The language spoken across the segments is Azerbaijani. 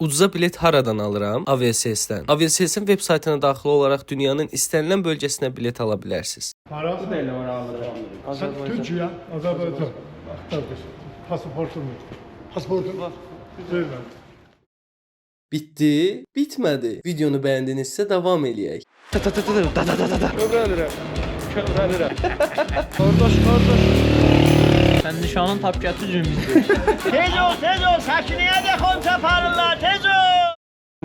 Ucuza bilet haradan alıram? Aviasiyasdan. Aviasiyasın web saytına daxil olaraq dünyanın istənilən bölgəsinə bilet ala bilərsiniz. Parası da elə var alırım. Türkiye, Azerbaycan. Kardeş, pasaportum yok. Pasaportum var. Vermem. Bitdi? Bitmədi. Videonu bəyəndinizsə davam eləyək. Kövrəlirəm. Qardaş. Sən nişanın tapkəti cümlədir. Tez ol, Şəkiniyə də xonça aparırlar, tez ol!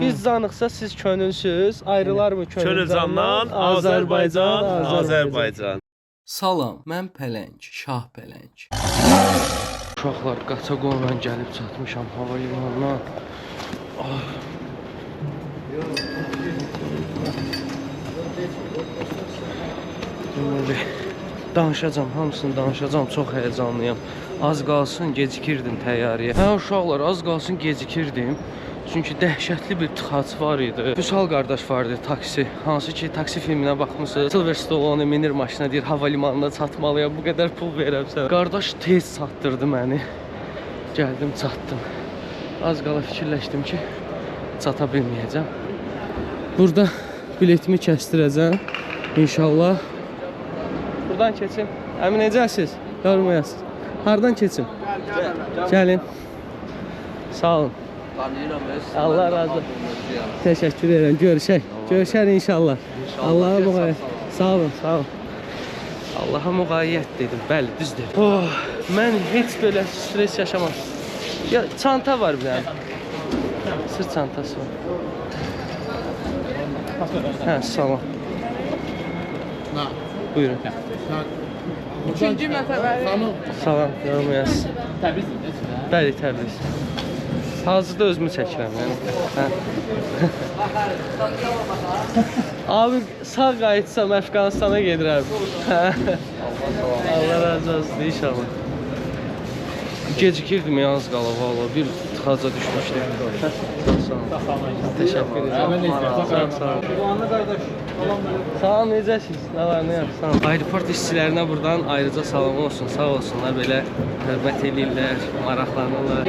Biz canıqsa siz könülsüz, ayrılar mı Könül candan Azərbaycan. Salam, mən Pələng, Şah Pələng. Uşaqlar, Qaçaqonla gəlib çatmışam hava limanına. Deməli, danışacağam, hamısını danışacağam, çox həyəcanlıyam. Az qalsın gecikirdim təyyarəyə. Hə uşaqlar, az qalsın gecikirdim. Çünki dəhşətli bir tıxac var idi. Vüsal qardaş vardı, taksi. Hansı ki, taksi filminə baxmısınız. Silver Stallone minir maşına, deyir, hava limanına çatmalıyam, bu qədər pul verəm sənə. Qardaş tez çatdırdı məni. Gəldim, çatdım. Az qala fikirləşdim ki, çata bilməyəcəm. Burada biletimi kəstirəcəm. İnşallah. Buradan keçim. Əmin necəsiz? Yormayasınız. Hardan keçim? Gəlin. Sağ olun. Allah razı olsun. Teşekkür ederim. Görüşək inşallah. Allah'a müqayyət. Sağ olun. Allah'a müqayyət dedim. Bəli, düz dedim. Mən heç belə stres yaşamam. Ya çanta var bir dənə. Sırt çantası var. Hə, salam. Buyurun. Üçüncü mərtəbəli. Salam, yormayasınız. Bəli, Təbriz. Hazırda özümü çəkirəm yəni. Hə. Abi sağ qayıtsam Əfqanistana gedirəm. Allah razı olsun inşallah. Gecikirdim yalnız qala valla bir tıxaca düşmüşdüm. Sağ olun. Təşəkkür edirəm. Sağ olun. Sağ olun, necəsiniz? Nə var, nə yox? Sağ olun. Aeroport işçilərinə buradan ayrıca salam olsun. Sağ olsunlar, belə hörmət edirlər, maraqlanırlar.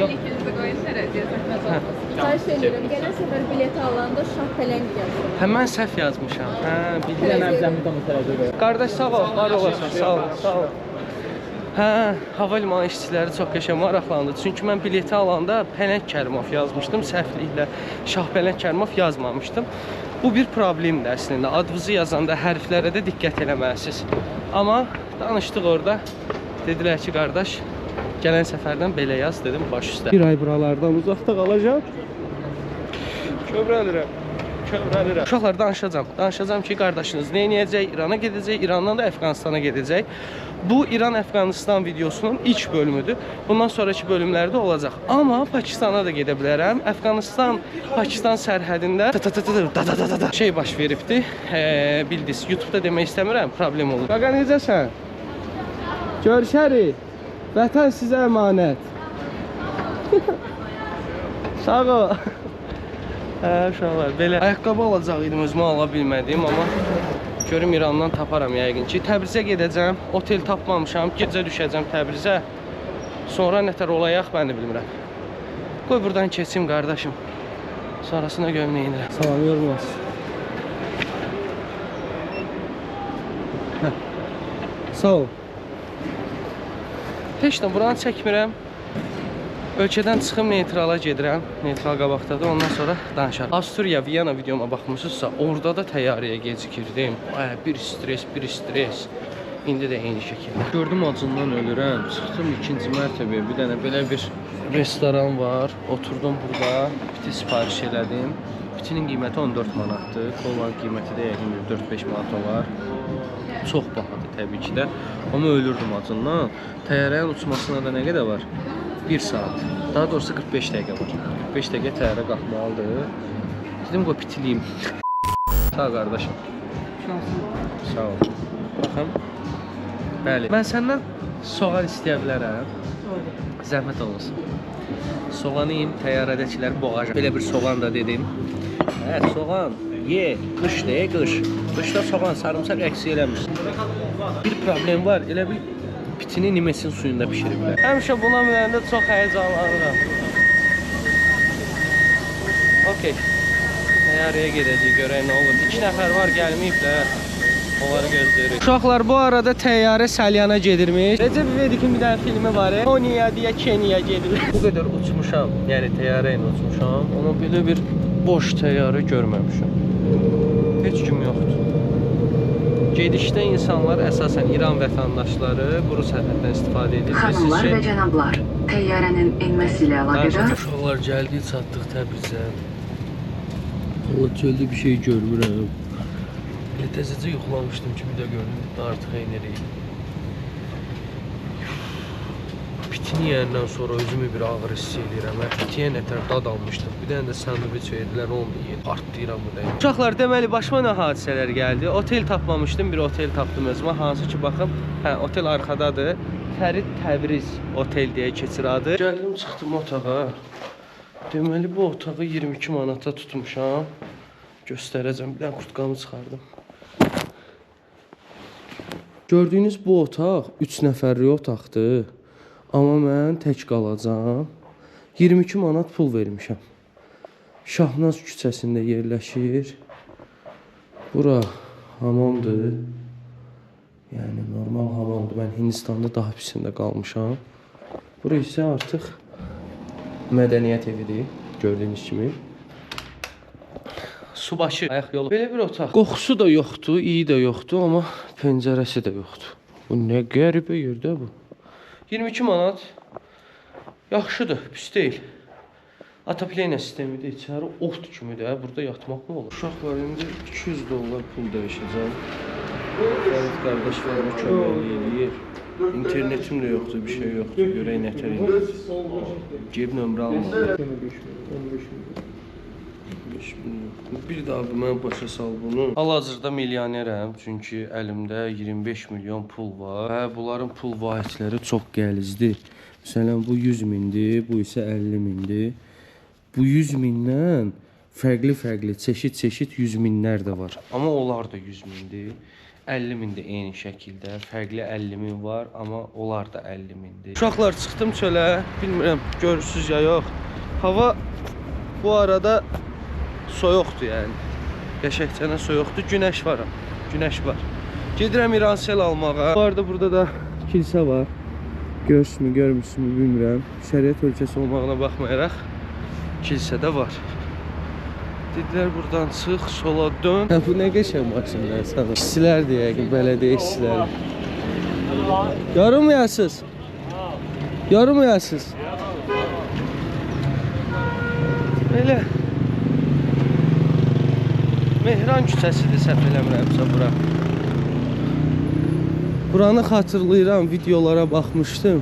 Xahiş edirəm, gələn səfər bileti alanda Şah Pələng yazın. Hə, mən səhv yazmışam. Hə, bilirəm. Qardaş sağ ol, var olasın. Sağ ol. Hə, hava limanı işçiləri çox qəşəng maraqlandı. Çünki mən bileti alanda Pələng Kərimov yazmışdım, səhvliklə Şah Pələng Kərimov yazmamışdım. Bu bir problemdir əslində. Adınızı yazanda hərflərə də diqqət eləməlisiniz. Amma danışdıq orada. Dedilər ki, qardaş, gələn səfərdən belə yaz, dedim, baş üstə. Bir ay buralardan uzaqda qalacaq. Kövrəlirəm. Uşaqlar, danışacağım ki, qardaşınız neyniyəcək? İrana gedəcək, İrandan da Əfqanistana gedəcək. Bu İran-Əfqanistan videosunun ilk bölümüdür. Bundan sonraki bölümlərdə olacaq. Amma Pakistana da gedə bilərəm. Əfqanistan-Pakistan sərhədində şey baş veribdi. Bildiniz, YouTube'da demək istəmirəm, problem olur. Qaqa, necəsən? Görüşərik. Vətən sizə əmanət. Sağ ol. Hə, uşaqlar, belə ayaqqabı alacaq idim, özümə ala bilmədim, amma görüm İrandan taparam yəqin ki. Təbrizə gedəcəm, otel tapmamışam, gecə düşəcəm Təbrizə. Sonra nətər olayaq, mən də bilmirəm. Qoy buradan keçim, qardaşım. Sonrasına görüm nə edirəm. Salam, yorulmasın. Sağ ol. Heç də buranı çəkmirəm. Ölkədən çıxım, neytrala gedirəm. Neytral qabaqdadır, ondan sonra danışarım. Avstriya, Viyana videoma baxmışsınızsa, orada da təyyarəyə gecikirdim. Bir stres. İndi də eyni şəkildə. Gördüm acından ölürəm. Çıxdım ikinci mərtəbəyə. Bir dənə belə bir restoran var. Oturdum burada. Biti sipariş elədim. Bitinin qiyməti 14 manatdır. Kolların qiyməti də yəqin 4-5 manat olar. Çox bahadır təbii ki də. Amma ölürdüm acından. Təyyarənin uçmasına da nə qədər var? 1 saat. Daha doğrusu 45 dəqiqə var. 45 dəqiqə təyyarə qalxmalıdır. Dedim, qoy pitiliyim. Sağ ol, qardaşım. Sağ ol. Baxın. Bəli. Mən səndən soğan istəyə bilərəm. Zəhmət olsun. Soğanı yiyim, təyyarədəkilər boğacaq. Belə bir soğan da dedim. Hə, soğan. Ye, qış deyə qış. Qışda soğan, sarımsaq əksi eləmir. Bir problem var, elə bir pitini nimesin suyunda pişiriblər. Həmişə buna minəndə çox həyəcanlanıram. Okey. Təyyarəyə gedəcəyik, görək nə olur. 2 nəfər var, gəlməyiblər. Onları gözləyirik. Uşaqlar, bu arada təyyarə Salyana gedirmiş. Recep İvedik'in bir dənə filmi var. Konya'ya, Kenya gedir. Bu qədər uçmuşam, yəni təyyarə ilə uçmuşam. Amma belə bir boş təyyarə görməmişəm. Heç kim yoxdur. Gedişdə insanlar əsasən İran vətəndaşları quru sərhəddən istifadə edir. Xanımlar və cənablar, təyyarənin enməsi ilə əlaqədar Uşaqlar, gəldik, çatdıq Təbrizə. Allah, çöldə bir şey görmürəm. Təzəcə yoxlamışdım ki, bir də gördüm, artıq eynirik. Pitini yiyəndən sonra özümü bir ağır hiss edirəm. Pitiyə nətər dad almışdım. Bir dənə də sandviç verdilər, onu da yedim. Artlayıram bu da. Uşaqlar, deməli, başıma nə hadisələr gəldi? Otel tapmamışdım, bir otel tapdım özümə. Hansı ki, baxın, otel arxadadır. Fərid Təbriz otel deyə keçir adı. Gəldim, çıxdım otağa. Deməli, bu otağı 22 manata tutmuşam. Göstərəcəm, bir dənə kurtqamı çıxardım. Gördüyünüz bu otaq 3 nəfərlik otaqdır. Amma mən tək qalacağam. 22 manat pul vermişəm. Şahnaz küçəsində yerləşir. Bura hamamdır. Yəni normal hamamdır. Mən Hindistanda daha pisində qalmışam. Bura isə artıq mədəniyyət evidir, gördüyünüz kimi. Subaşı, ayaq yolu. Belə bir otaq. Qoxusu da yoxdur, iyi də yoxdur, amma pəncərəsi də yoxdur. Bu nə qəribə yerdə bu. 22 manat. Yaxşıdır, pis deyil. Atapleniya sistemidir, içəri ot kimidir. Burada yatmaq mı olur? Uşaqlar, indi 200 dollar pul dəyişəcəm. Fərid qardaş var, o kömək eləyir. İnternetim də yoxdur, bir şey yoxdur. Görək nətər edir. Ceb nömrə almalı. 15 milyon. Bir daha mən başa sal bunu. Hal-hazırda milyonerəm, çünki əlimdə 25 milyon pul var. Və bunların pul vahidləri çox qəlizdir. Məsələn, bu 100 mindir, bu isə 50 mindir. Bu 100 mindən fərqli-fərqli, çeşid-çeşid 100 minlər də var. Amma onlar da 100 mindir. 50 min də eyni şəkildə, fərqli 50 min var, amma onlar da 50 mindir. Uşaqlar, çıxdım çölə, bilmirəm, görürsüz ya yox. Hava bu arada soyuqdur yəni. Qəşəngcənə soyuqdur, günəş var. Günəş var. Gedirəm İransel almağa. Bu arada burada da kilsə var. Görürsünüz, görmürsünüz, bilmirəm. Şəriət ölkəsi olmağına baxmayaraq kilsə də var. Dedilər buradan çıx, sola dön. Bu nə qəşəng maşınlar sana. İşçilər deyək, bələdiyyə işçiləri. Yorulmayasınız. Yorulmayasınız. Belə. Mehran küçəsidir, səhv eləmirəmsə bura. Buranı xatırlayıram, videolara baxmışdım.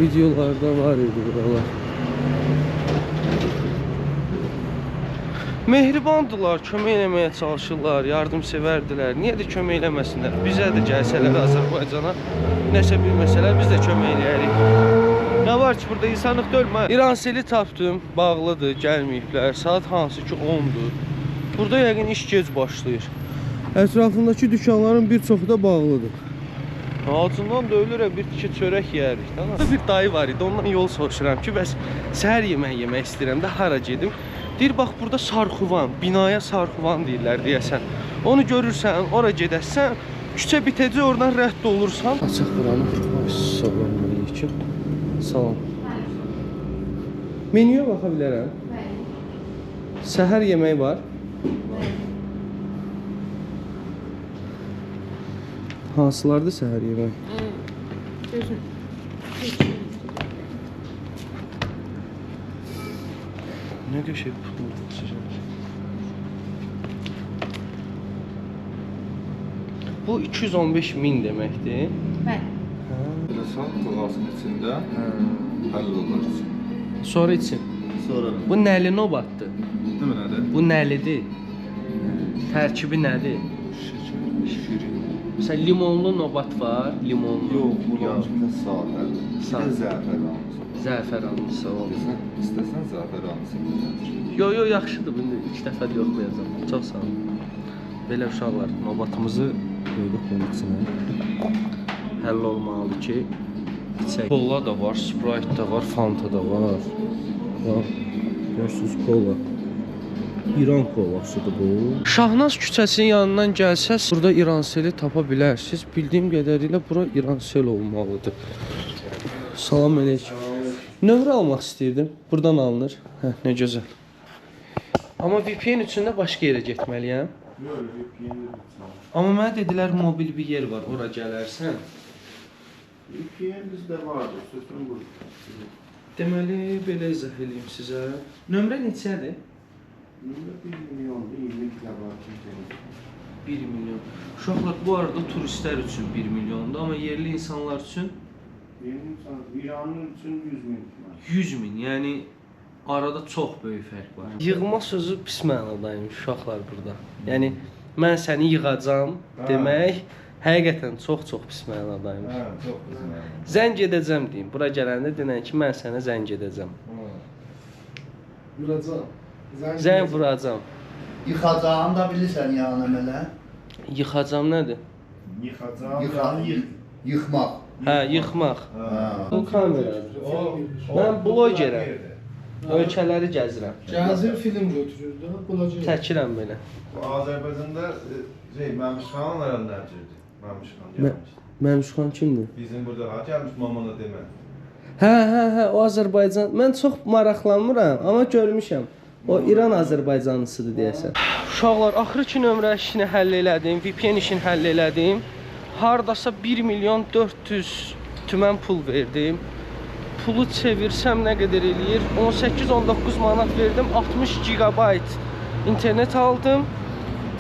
Videolarda var idi buralar. Mehribandırlar, kömək eləməyə çalışırlar, yardımsevərdilər. Niyə də kömək eləməsinlər? Bizə də gəlsələr Azərbaycana nəsə bir məsələ, biz də kömək eləyərik. Nə var ki, burada insanlıq dölmə. İranseli tapdım, bağlıdır, gəlməyiblər. Saat hansı ki 10-dur. Burada yəqin iş gec başlayır. Ətrafındakı dükanların bir çoxu da bağlıdır. Ağacından da ölürəm, bir tikə çörək yeyərik. Burada bir dayı var idi, ondan yol soruşuram ki, bəs səhər yemək istəyirəm də hara gedim? Deyir, bax, burada Sarxuvan, binaya Sarxuvan deyirlər deyəsən. Onu görürsən, ora gedəsən, küçə bitəcək, oradan rədd olursan. Açıq buranı. Salam aleyküm. Salam. Menüyə baxa bilərəm. Səhər yemək var. Hansılardır səhər yemək? Nə qəşəng pul sıcaq. Bu 215 min deməkdir. Bəli. Kolasın içində 50 dollar için. Sonra için. Sonra Bu nəli nobatdır? değil mi nədir? Bu nəlidir? Tərkibi nədir? Şirin. Məsələn, limonlu nobat var, limonlu. Yox, bunun içində sadə. Sadə. Bir də zəfəranlısı. Zəfəranlısı o. İstəsən zəfəranlısı gətir. Yo, yaxşıdır, bunu 2 dəfə də yoxlayacağam. Çox sağ olun. Belə uşaqlar, nobatımızı qoyduq bunun içinə. Həll olmalıdır ki, içək. Kola da var, Sprite da var, Fanta da var. Bax, Görürsünüz kola. İran kolasıdır bu. Şahnaz küçəsinin yanından gəlsəz, burada İranseli tapa bilərsiniz. Bildiyim qədərilə bura İransel olmalıdır. Salam əleykum. Nömrə almaq istəyirdim. Buradan alınır. Hə, nə gözəl. Amma VPN üçün də başqa yerə getməliyəm. Yox, VPN-də. Amma mənə dedilər mobil bir yer var, ora gələrsən. VPN bizdə vardır, sözün burada. Deməli, belə izah edeyim sizə. Nömrə neçədir? Nömrə 1 milyondur, 20 kilobayt. 1 milyon. Uşaqlar, bu arada turistlər üçün 1 milyondur, amma yerli insanlar üçün İranın üçün 100 min. 100 min, yəni arada çox böyük fərq var. Yığma sözü pis mənadaymış uşaqlar burada. Yəni mən səni yığacam demək həqiqətən çox pis mənadaymış. Hə, çox güzel. Zəng edəcəm deyim. Bura gələndə denən ki, mən sənə zəng edəcəm. Vuracam. Zəng vuracam. Yıxacağını da bilirsən yəni belə. Yıxacam nədir? Yıxmaq. Hə, yıxmaq. Hə. Bu kameradır. Mən blogerəm. Ölkələri gəzirəm. Gəzir film götürür də, bulacaq. Çəkirəm belə. Bu Azərbaycanda Məmşxan nədirdir? Məmşxan. Məmşxan kimdir? Bizim burada ha gəlmiş mamana demə. Hə, o Azərbaycan. Mən çox maraqlanmıram, amma görmüşəm. O İran Azərbaycanlısıdır deyəsən. Uşaqlar, axırı ki nömrə işini həll elədim, VPN işini həll elədim. Hardasa 1 milyon 400 tümən pul verdim. Pulu çevirsəm nə qədər eləyir? 18-19 manat verdim, 60 GB internet aldım.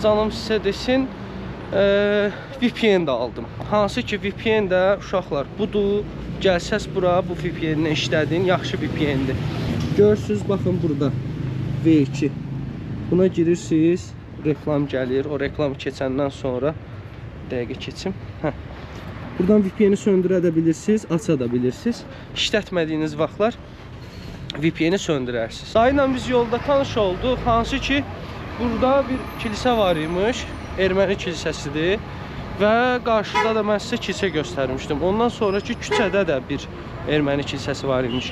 Canım sizə desin, VPN də aldım. Hansı ki VPN də uşaqlar budur. Gəlsəz bura bu VPN-i işlədin, yaxşı VPN-dir. Görürsünüz, baxın burada V2. Buna girirsiniz, reklam gəlir. O reklamı keçəndən sonra dəqiqə keçim. Buradan VPN-i söndürə də bilirsiniz, aça da bilirsiniz. İşlətmədiyiniz vaxtlar VPN-i söndürərsiniz. Dayıyla biz yolda tanış olduq. Hansı ki burada bir kilisə var imiş. Erməni kilisəsidir. Və qarşıda da mən sizə kilsə göstərmişdim. Ondan sonraki küçədə də bir erməni kilsəsi var imiş.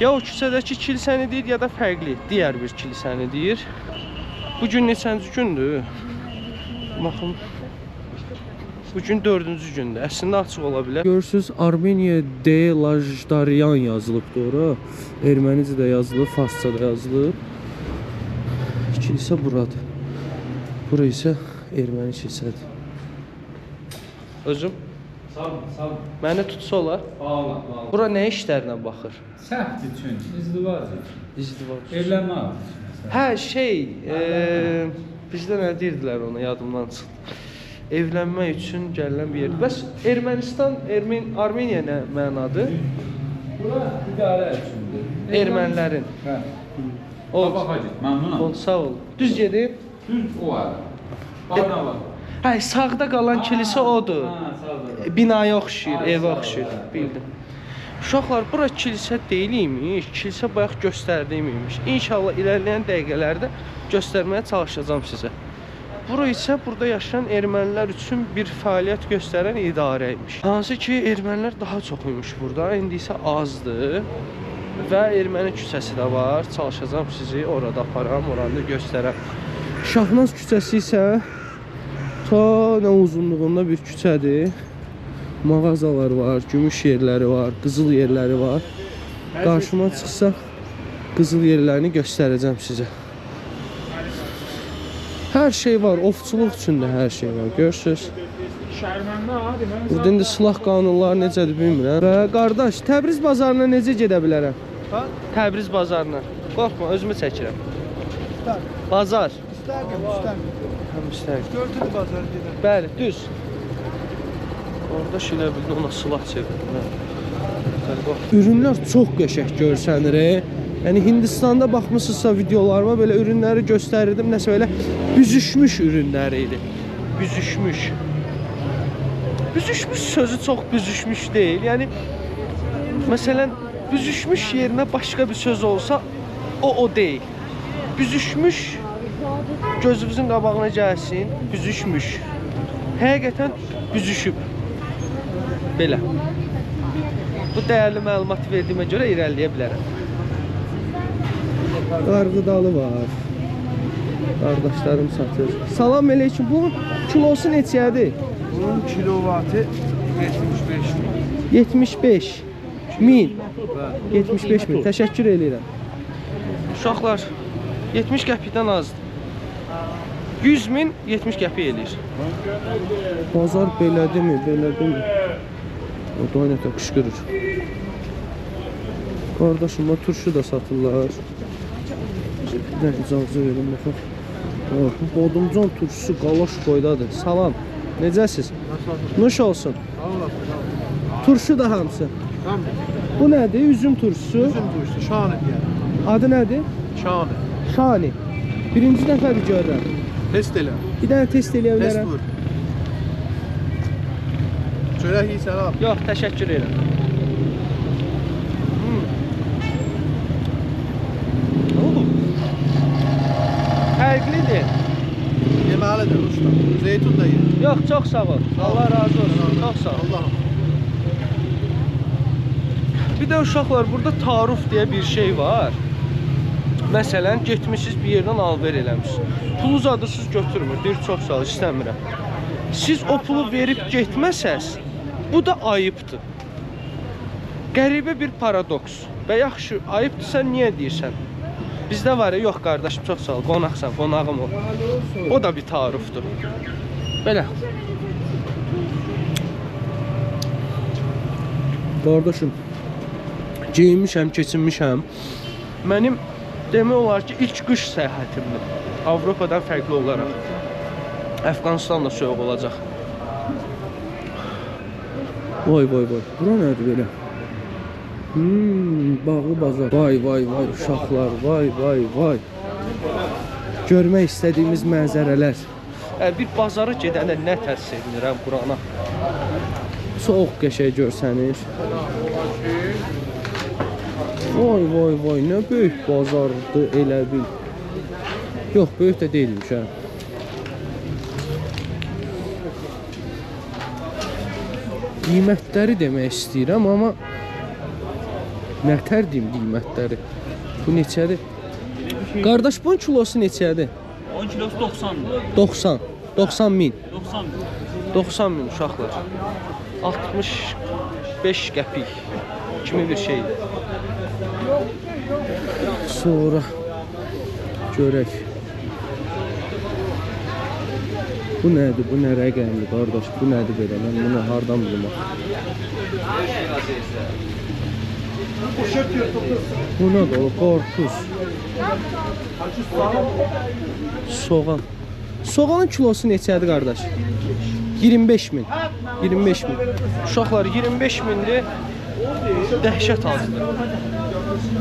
Ya o küçədəki kilsəni deyir, ya da fərqli, digər bir kilsəni deyir. Bugün neçənci gündür? Baxın. Bugün 4-cü gündür. Əslində açıq ola bilər. Görürsünüz, Armeniya de Lajdaryan yazılıbdır ora. Ermənici də yazılıb, farsça da yazılıb. Kilsə buradır. Bura isə erməni kilsədir. Özüm? Sağ ol. Məni tutsa olar. Bağla. Bura nə işlərlə baxır? Səhv üçün, izdivac üçün. İzdivac. Evlənmə. Hə, bizdə nə deyirdilər ona, yadımdan çıxdı. Evlənmək üçün gələn bir yer. Bəs Ermənistan, Armeniya nə mənadır? Bura idarə üçündür. Ermənilərin. Hə. Baxa git, məmnunam. Sağ ol. Düz gedim. Düz o ara. Bağına bax. Hə, sağda qalan kilsə odur. Hə, sağda. Binaya oxşuyur, evə oxşuyur. Bildim. Uşaqlar, bura kilsə deyilikmiş, kilsə bayaq göstərdiymiş. İnşallah ilərləyən dəqiqələrdə göstərməyə çalışacağam sizə. Bura isə burada yaşayan ermənilər üçün bir fəaliyyət göstərən idarəymiş. Hansı ki, ermənilər daha çox imiş burada, indi isə azdır. Və erməni küçəsi də var. Çalışacağam sizi orada aparam, oranı da göstərəm. Şahnaz küçəsi isə ta nə uzunluğunda bir küçədir. Mağazalar var, gümüş yerləri var, qızıl yerləri var. Qarşıma çıxsa qızıl yerlərini göstərəcəm sizə. Hər şey var, ovçuluq üçün də hər şey var, görürsünüz. Burada indi silah qanunları necədir bilmirəm. Və qardaş, Təbriz bazarına necə gedə bilərəm? Təbriz bazarına. Qorxma, özümü çəkirəm. Bazar. İstərdim. Gördün bazar gedən. Bəli, düz. Orada şilə bildi, ona silah çevirdim. Ürünlər çox qəşəng görsənir. Yəni Hindistanda baxmısınızsa videolarıma belə ürünləri göstərirdim. Nəsə belə büzüşmüş ürünlər idi. Büzüşmüş. Büzüşmüş sözü çox büzüşmüş deyil. Yəni məsələn büzüşmüş yerinə başqa bir söz olsa o deyil. Büzüşmüş gözünüzün qabağına gəlsin. Büzüşmüş. Həqiqətən büzüşüb. Belə. Bu dəyərli məlumatı verdiyimə görə irəliləyə bilərəm. Qarğıdalı var. Qardaşlarım satır. Salam əleykum. Bunun kilosu neçədir? Bunun kilovatı 75 75 min. 75 min. Təşəkkür edirəm. Uşaqlar 70 qəpikdən azdır. 100 min 70 qəpik eləyir. Bazar belədirmi? Belədirmi? O da nə tə qışqırır. Qardaşım, turşu da satırlar. Bir icazə verin baxaq. Bu Bodumcan turşusu qaloş boydadır. Salam. Necəsiz? Nuş olsun. Turşu da hamısı. Bu nədir? Üzüm turşusu. Üzüm turşusu, şanı deyər. Adı nədir? Şanı. Şani. Birinci dəfədir görürəm. Test elə. Bir dənə test eləyə Test bilərəm. vur. Çörək yiysən al. Yox, təşəkkür edirəm. Fərqlidir. Yeməlidir usta. Zeytun da ye. Yox, çox sağ ol. Allah razı olsun. Çox sağ ol. Allah'ım. Bir də uşaqlar, burada tarif deyə bir şey var. Məsələn, getmişsiniz bir yerdən alver eləmişsiniz. Pulu zadırsız götürmür. Deyir, çox sağ ol, istəmirəm. Siz o pulu verib getməsəz, bu da ayıbdır. Qəribə bir paradoks. Və yaxşı, ayıbdırsa niyə deyirsən? Bizdə var ya, yox qardaşım, çox sağ ol, qonaqsan, qonağım ol. O da bir tarifdir. Belə. Qardaşım, geyinmişəm, keçinmişəm. Mənim demək olar ki, ilk qış səyahətimdir. Avropadan fərqli olaraq. Əfqanistan da soyuq olacaq. Vay vay vay. Bura nədir belə? Bağlı bazar. Vay vay vay uşaqlar. Vay vay vay. Görmək istədiyimiz mənzərələr. Bir bazara gedəndə nə tərs sevinirəm burana. Soğuq qəşəng görsənir. Vay vay vay, nə böyük bazardır elə bil. Yox, böyük də deyilmiş hə. Qiymətləri demək istəyirəm, amma nətər deyim qiymətləri? Bu neçədir? Qardaş, bunun kilosu neçədir? 10 kilosu 90'dır. 90. 90 min. 90 bin. 90 min uşaqlar. 65 qəpik kimi bir şeydir. Sonra görək. Bu nədir? Bu nə rəqəmdir qardaş? Bu nədir belə? Mən bunu hardan bilim? Bu nədir? O qarpuz. Soğan. Soğanın kilosu neçədir qardaş? 25 min. 25 min. Uşaqlar 25 mindir. Dəhşət azdır.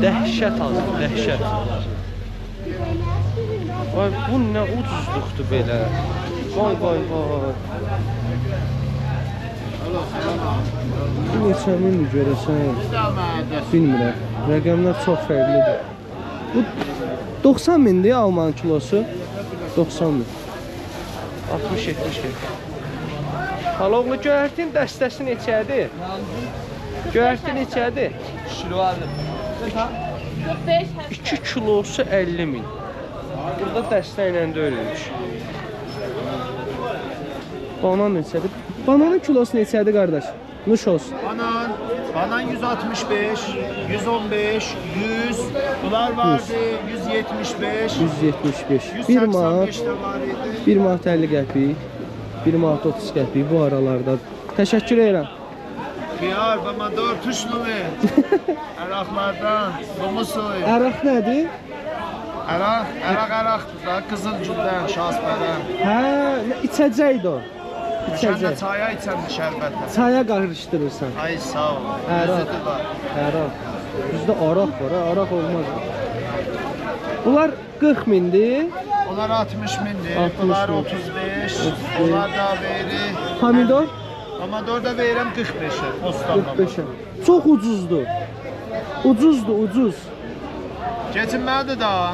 Dəhşət azdır, dəhşət. Vay, bu nə ucuzluqdur belə. Vay vay vay. Bu neçə mindir görəsən? Bilmirəm. Rəqəmlər çox fərqlidir. Bu 90 mindir almanın kilosu. 90 min. 60-70 min. Haloğlu, göyərtin dəstəsi neçədir? Göyərti neçədir? Kilo aldım. 2 kilosu 50 min. Burada dəstə ilə də öyləymiş. Banan neçədir? Bananın kilosu neçədir qardaş? Nuş olsun. Banan 165, 115, 100. Bunlar vardı 175. 175. 1 manat. 1 manat 50 qəpik. 1 manat 30 qəpik bu aralarda. Təşəkkür edirəm. Xiyar, pomidor, tuşlumi. Əraqlardan, domusoy. Əraq nədir? Əraqdır da, Qızılgüldən, Şahsbədən. Hə, içəcəkdir o. İçəndə çaya içəndə şərbətlə. Çaya qarışdırırsan. Ay sağ ol. Əraq. Lezzeti var. Əraq. Bizdə araq var, araq olmaz. Bunlar 40 mindir. Onlar 60 mindir, 60 bunlar min. 35, onlar da verir. Pomidor Pomidor da verirəm 45'e, Bostandan. 45'e. Çox ucuzdur. Ucuzdur, ucuz. Keçinməlidir da.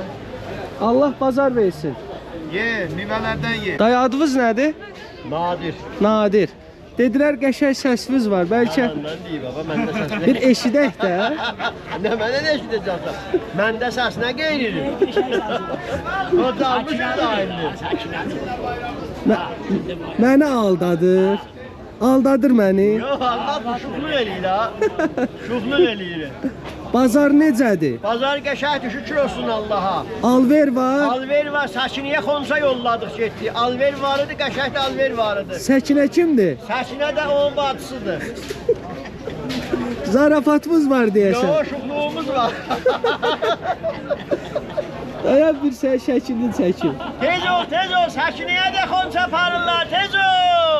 Allah bazar versin. Ye, meyvələrdən ye. Dayı, adınız nədir? Nadir. Nadir. Dedilər qəşəng səsiniz var. Bəlkə Mən deyim baba, məndə səs nə? bir eşidək də. Nə mənə nə eşidəcəksən? Məndə səs nə qeyridir? O dalmış dahildir. Məni aldadır. Aldadır məni. Yox, Allah bu şuxluq eləyir ha. Şuxluq eləyir. Bazar necədir? Bazar qəşəngdir, şükür olsun Allaha. Alver var. Alver var, Səkinəyə xonsa yolladıq getdi. Alver var idi, qəşəng də alver var idi. Səkinə kimdir? Səkinə də onun bacısıdır. Zarafatımız var deyəsən. Yox, şuxluğumuz var. Dayan bir sən şəklini çəkim. Tez ol, Səkinəyə də xonsa aparırlar, tez ol.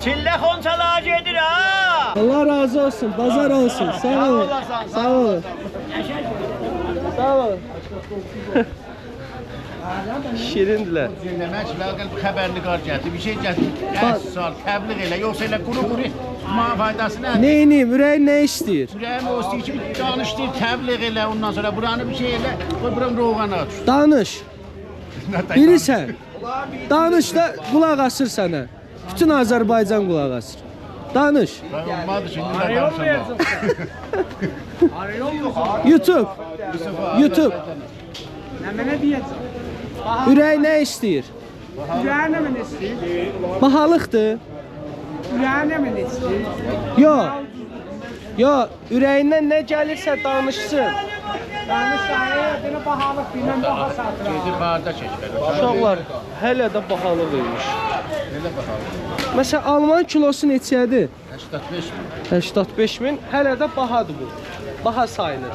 Çillə xonsalar gedir ha. Allah razı olsun, bazar olsun. Sağ olun. Sağ olun. Sağ olun. Şirindilər. Demək ki, laqəl xəbərli qar gətir, bir şey gətir. Sal, təbliğ elə, yoxsa elə quru-quru faydası nədir? Neyniyim, ürəyin nə istəyir? Ürəyim o istəyir ki, bir danışdır, təbliğ elə, ondan sonra buranı bir şey elə, qoy buram roğana aç. Danış. Bilirsən. Danış da qulaq asır sənə. Bütün Azərbaycan qulaq asır. Danış. Olmadı şimdi də danışamam. YouTube. YouTube. Ürək nə istəyir? Ürəyin nə mən istəyir? Bahalıqdır. Ürəyin nə mən istəyir? Yox. Yox, ürəyindən nə gəlirsə danışsın. Danışlayır, belə bahalıq bilməm baha satıram. Gedir barda çəkir. Uşaqlar, hələ də bahalıq imiş. Elə bakalım. Məsələn, alman kilosu neçədir? 85 min. 85 min. Hələ də bahadır bu. Baha sayılır.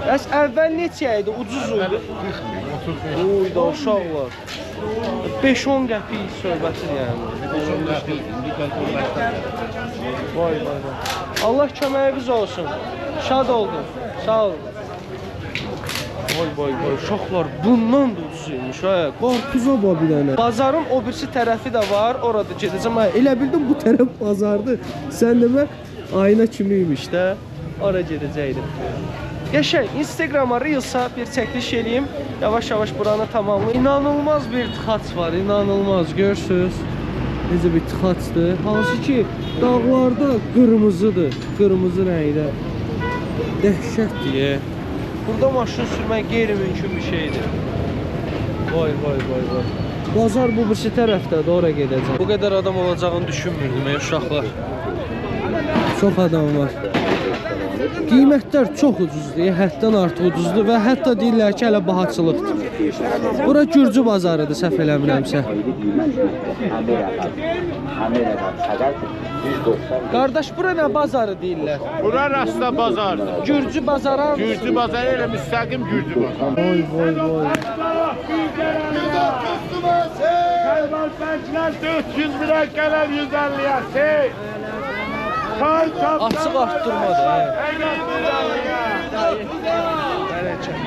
Bəs əvvəl neçə idi? Ucuz idi. 40 min, 35 min. Oy da uşaqlar. 5-10 qəpik söhbətir yəni. 5-10 qəpik, indi gəl qurbaşlar. Vay vay vay. Allah köməyiniz olsun. Şad oldum. Sağ olun. Vay vay vay. Uşaqlar bundan da ucuzmuş ha. Qarpuza bax bir dənə. Bazarın o birisi tərəfi də var. Orada gedəcəm. Elə bildim bu tərəf bazardır. Sən demə ayna kimiymiş də. Ora gedəcəkdim. Qəşəng Instagrama Reels'a bir çəkiliş eləyim. Yavaş-yavaş buranı tamamlayım. İnanılmaz bir tıxac var, inanılmaz. Görürsüz? Necə bir tıxacdır. Hansı ki dağlarda qırmızıdır. Qırmızı rəngdə. Dəhşətdir. Burada maşın sürmək qeyri-mümkün bir şeydir. Vay vay vay vay. Bazar bu birisi tərəfdədir, ora gedəcəm. Bu qədər adam olacağını düşünmürdüm uşaqlar. Çox adam var. Qiymətlər çox ucuzdur, həddən artıq ucuzdur və hətta deyirlər ki, hələ bahaçılıqdır. Bura Gürcü bazarıdır, səhv eləmirəmsə. Qardaş, bura nə bazarı deyirlər? Bura rasta bazardır. Gürcü bazarı. Gürcü bazarı elə müstəqim Gürcü bazarı. Vay vay vay. Kəlbəlbəklər 400 birə gələr 150-yə. Açıq artdırmadı.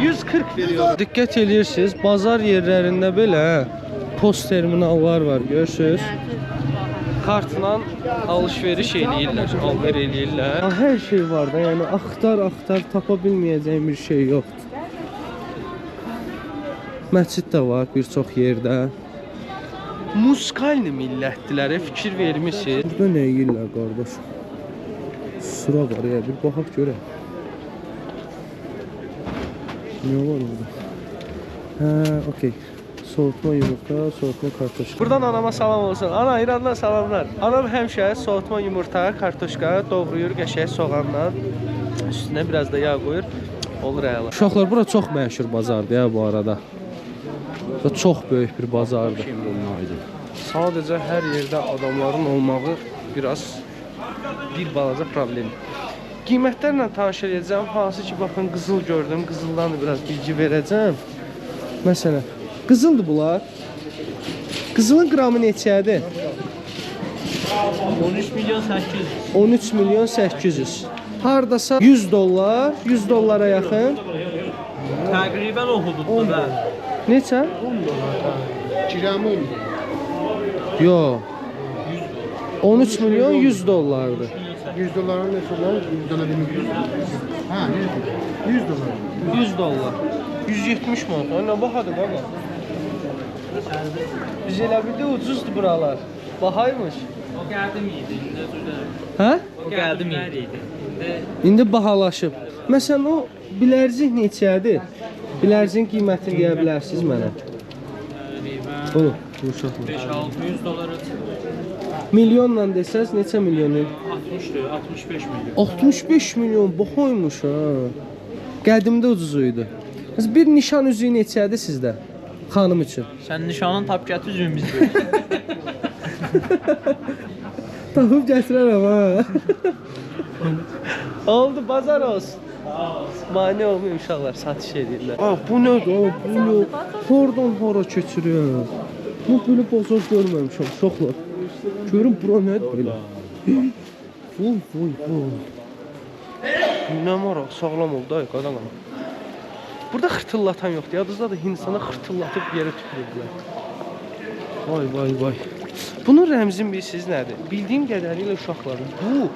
140 veriyor. Diqqət edirsiniz, bazar yerlərində belə post terminallar var, görürsüz. Kartla alış-veriş eləyirlər, alver eləyirlər. Hər şey var da, yəni axtar tapa bilməyəcəyim bir şey yoxdur. Məscid də var bir çox yerdə. Muskalni millətlilərə fikir vermisiniz. Burada nə yeyirlər qardaş? Sıra var ya, bir baxaq görək. Ne var burada? Hə, okey. Soğutma yumurta, soğutma kartoşka. Buradan anama salam olsun. Ana, İrandan salamlar. Anam həmişə soğutma yumurta, kartoşka doğrayır qəşəng soğanla. Üstünə biraz da yağ qoyur. Olur əla. Uşaqlar, bura çox məşhur bazardır ya bu arada. Bu çox böyük bir bazardır. Sadəcə hər yerdə adamların olmağı biraz bir balaca problem. Qiymətlərlə tanış edəcəm. Hansı ki, baxın, qızıl gördüm. Qızıldan da biraz bilgi verəcəm. Məsələn, qızıldır bunlar. Qızılın qramı neçədir? 13 milyon 800. 13 milyon 800. Hardasa 100 dollar, 100 dollara yaxın. Təqribən o hududda. Neçə? 10 dollar. Kiramı Yox. 13 milyon 100 dollardır. 100 doların ne kadar? 100 dolar 100. Ha, 100 dolar. 100 dollar. 170 manat. Ona baxadı baba. Biz elə bildik ucuzdur buralar. Bahaymış. O gəldim idi, indi özür dilərim. Hə? O gəldim idi. İndi bahalaşıb. Məsələn o bilərzik neçədir? Bilərzin qiymətini deyə bilərsiniz mənə? Bunu, bu uşaqlar. 5-600 dolara Milyonla desəz neçə milyonu? 60'dır, 65 milyon. 65 milyon boymuş ha. Qədimdə ucuz idi. Bir nişan üzüyü neçədir sizdə? Xanım üçün. Sən nişanın tap gətir üzümüzdür. Tapıb gətirərəm ha. Oldu, bazar olsun. Mane olmuyor uşaqlar, satış edirlər. Bu nədir? Bu nə? Oradan hara keçiriyor? Bu böyle bazar görməmişəm, uşaqlar. Görün bura nədir belə? Vay. Nə maraq, sağlam oldu ay qadan. Burada xırtıllatan yoxdur. Yadınızda da Hindistan'a xırtıllatıb yerə tükürürdülər. Vay. Bunun rəmzin bilirsiniz nədir? Bildiyim qədərilə uşaqların bu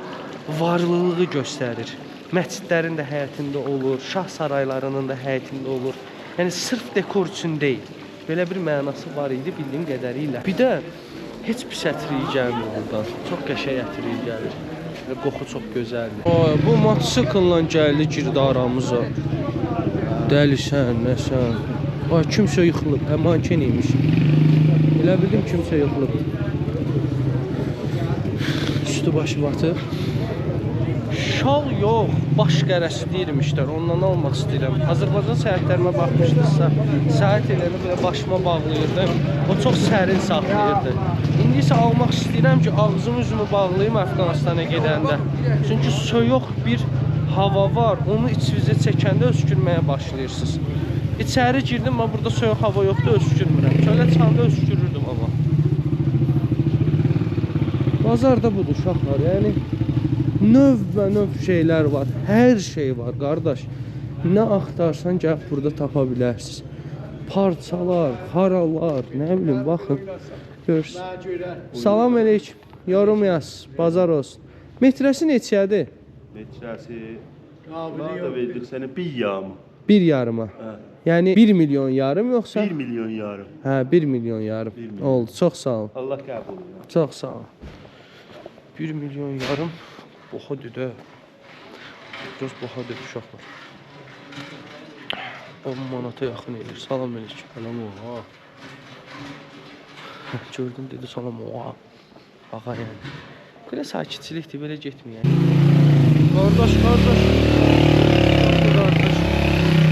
varlılığı göstərir. Məscidlərin də həyətində olur, şah saraylarının da həyətində olur. Yəni sırf dekor üçün deyil. Belə bir mənası var idi bildiyim qədərilə. Bir də heç pis ətri gəlmir buradan. Çox qəşəng ətri gəlir. Və qoxu çox gözəldir. Bu motosiklla gəldi girdi aramıza. Dəlisən, nəsən? Kimsə yıxılıb, manken imiş. Elə bildim kimsə yıxılıb. Üstü başı batıb. Şal yox, baş qərəsi deyirmişlər, ondan almaq istəyirəm. Azərbaycan səhətlərimə baxmışdınızsa, səhət eləni belə başıma bağlayırdım. O çox sərin saxlayırdı. İndi isə almaq istəyirəm ki, ağzımı üzümü bağlayayım Əfqanistana gedəndə. Çünki soyuq bir hava var, onu içinizə çəkəndə öskürməyə başlayırsınız. İçəri girdim, amma burada soyuq hava yoxdur, öskürmürəm. Çölə çıxanda öskürürdüm amma. Bazarda budur uşaqlar, yəni növ şeylər var, hər şey var qardaş. Nə axtarsan gəlib burada tapa bilərsiniz. Parçalar, xaralar, nə bilim, baxın. Görürsünüz. Salam əleykum, yorum yaz, bazar olsun. Metrəsi neçədir? Metrəsi da verdik sənə bir yarım. Bir yarıma. Hə. Yəni 1 milyon yarım yoxsa? 1 milyon yarım. Hə, 1 milyon yarım. Oldu, çox sağ olun. Allah qəbul etsin. Çox sağ olun. 1 milyon yarım. Boxa düdə. Göz boxa düdə uşaqlar. 10 manata yaxın edir. Salam əleykum. Salam oha. Gördüm dedi salam oha. Baxa yəni. Belə sakitçilikdir, belə getməyək. Qardaş.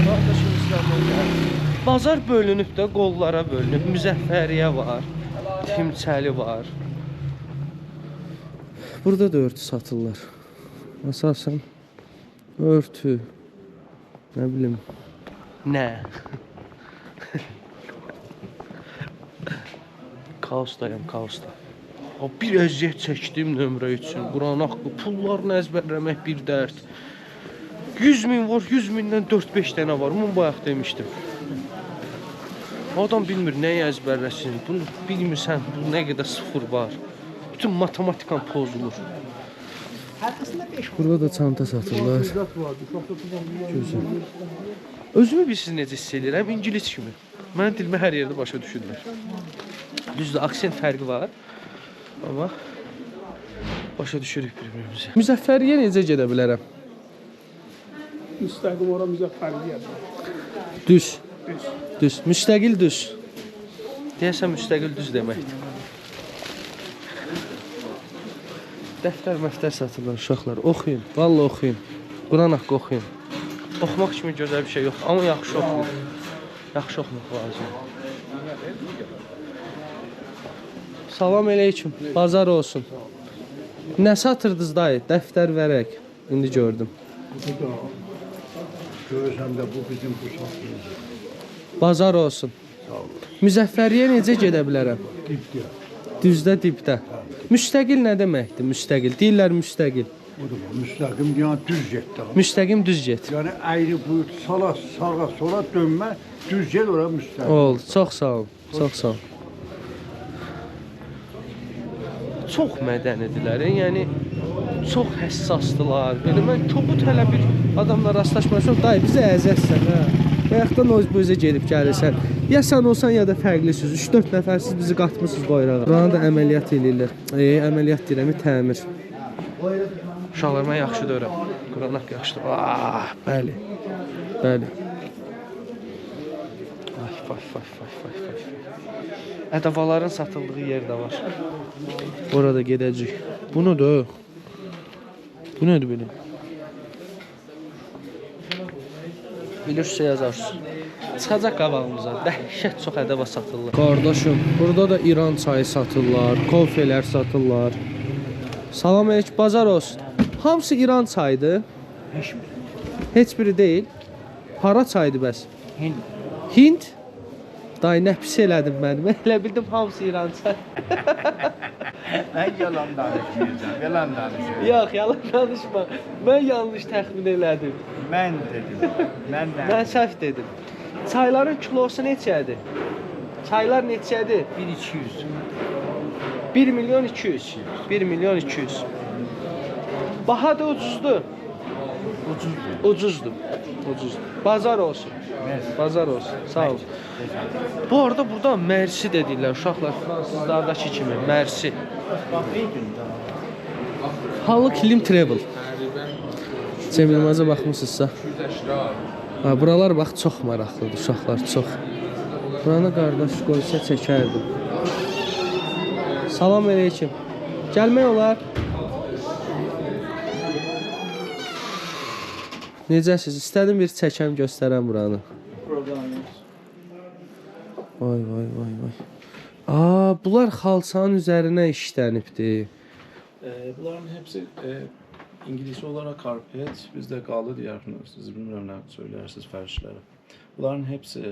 Qardaşımızdan gəlir. Bazar bölünüb də qollara bölünüb. Müzəffəriyə var. Timçəli var. Burada da örtü satırlar. Əsasən örtü, nə bilim, nə? Kaosdayım, kaosda. Bir əziyyət çəkdim nömrə üçün. Quran haqqı, pullarını əzbərləmək bir dərd. 100 min var, 100 mindən 4-5 dənə var. Bunu bayaq demişdim. Adam bilmir nəyi əzbərləsin. Bunu bilmirsən, bu nə qədər sıfır var. Bütün matematikan pozulur. Burada da çanta satırlar. Gözəl. Özümü bilirsiniz necə hiss edirəm? İngilis kimi. Mənim dilimə hər yerdə başa düşürlər. Düzdür, aksent fərqi var. Amma başa düşürük bir-birimizə. Müzəffəriyə necə gedə bilərəm? Müstəqim ora müzəffərliyə. Düz. Müstəqil düz. Deyəsən müstəqil düz deməkdir. Dəftər satırlar uşaqlar. Oxuyun, vallahi oxuyun. Quran haqqı oxuyun. Oxumaq kimi gözəl bir şey yox, amma yaxşı oxuyun. Yaxşı oxumaq lazım. Salam əleykum, bazar olsun. Nə satırdınız dayı? Dəftər vərək. İndi gördüm. Görürsən də bu bizim bu satırız. Bazar olsun. Müzəffəriyə necə gedə bilərəm? Dibdə. Düzdə dibdə. Müstəqil nə deməkdir? Müstəqil. Deyirlər müstəqil. Odur bu. Müstəqim yəni düz getdi. Müstəqim düz get. Yəni əyri buyur, sağa, sola dönmə, düz get ora müstəqim. Oldu. Çox sağ ol. Çox sağ ol. Çox mədənidirlər. Yəni çox həssasdılar. Belə mən kobud hələ bir adamla rastlaşmışam. Dayı bizə əzəzsən, hə. Bayaqdan özbözə gedib gəlirsən. Ya sən olsan ya da fərqlisiz. 3-4 nəfər siz bizi qatmısınız qoyrağa. Buranı da əməliyyat eləyirlər. Əməliyyat deyirəm, təmir. Uşaqlar mən yaxşı döyürəm. Quranaq yaxşıdır. Ah, bəli. Bəli. Vay. Ədəvaların satıldığı yer də var. Orada gedəcək. Bu nədir? Bu nədir belə? Bilirsə yazarsın. Çıxacaq qabağımıza. Dəhşət çox ədəva satırlar. Qardaşım, burada da İran çayı satırlar, konfelər satırlar. Salam əleykum, bazar olsun. Hamısı İran çayıdır. Heç biri deyil. Hara çayıdır bəs? Hind? Day nə pis elədim mənim. Elə bildim hamısı İran çayı. Mən yalan danışmayacağım, yalan danışıyorum. Yox, yalan danışma. Mən yanlış təxmin elədim. Mən dedim, Mən səhv dedim. Çayların kilosu neçədir? Çaylar neçədir? 1-200. 1 milyon 200. 1 milyon 200. Baha da ucuzdur. Ucuzdur. Bazar olsun. Bazar olsun. Sağ ol. Bu arada burada Mersi də deyirlər uşaqlar, fransızlardakı kimi Mersi. Halı Kilim Travel. Cem Yılmaz'a baxmısınızsa. Ha, buralar bax çox maraqlıdır uşaqlar, çox. Buranı qardaş qoysa çəkərdim. Salam əleykum. Gəlmək olar. Necəsiz? İstədim bir çəkəm göstərəm buranı. Vay. Aa, bunlar xalçanın üzərinə işlənibdir. Bunların hepsi İngilizce olarak karpet, bizde qalı deyirsiniz. Siz bilmirəm nə söylərsiniz fərşlərə. Bunların hepsi